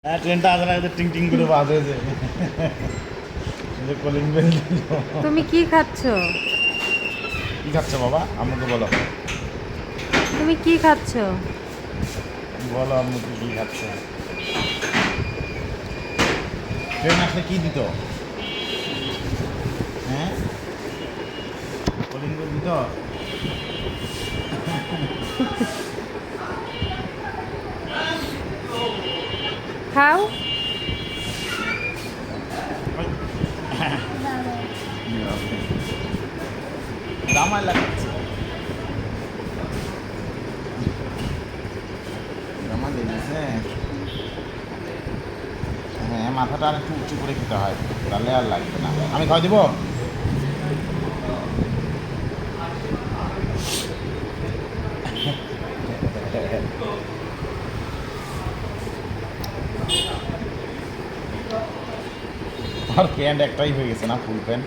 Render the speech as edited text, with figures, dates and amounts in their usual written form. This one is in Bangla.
হ্যাঁ ট্রেনটা আসার আগে টিং টিং করে বাজ হয়েছে কলিং বেল তুমি কি খাচ্ছ? কি খাচ্ছ বাবা আমাকে বলো তুমি কি খাচ্ছ? বলো আম্মুকে কি খাচ্ছ ট্রেন আসলে কি দিত হ্যাঁ কলিং বেল দিত খাও। দামাই লাগাচ্ছে দামা লেগেছে হ্যাঁ মাথাটা আর একটু উঁচু করে খেতে হয় তাহলে আর লাগবে না আমি খাওয়া দিব আর প্যান্ট একটাই হয়ে গেছে না ফুল প্যান্ট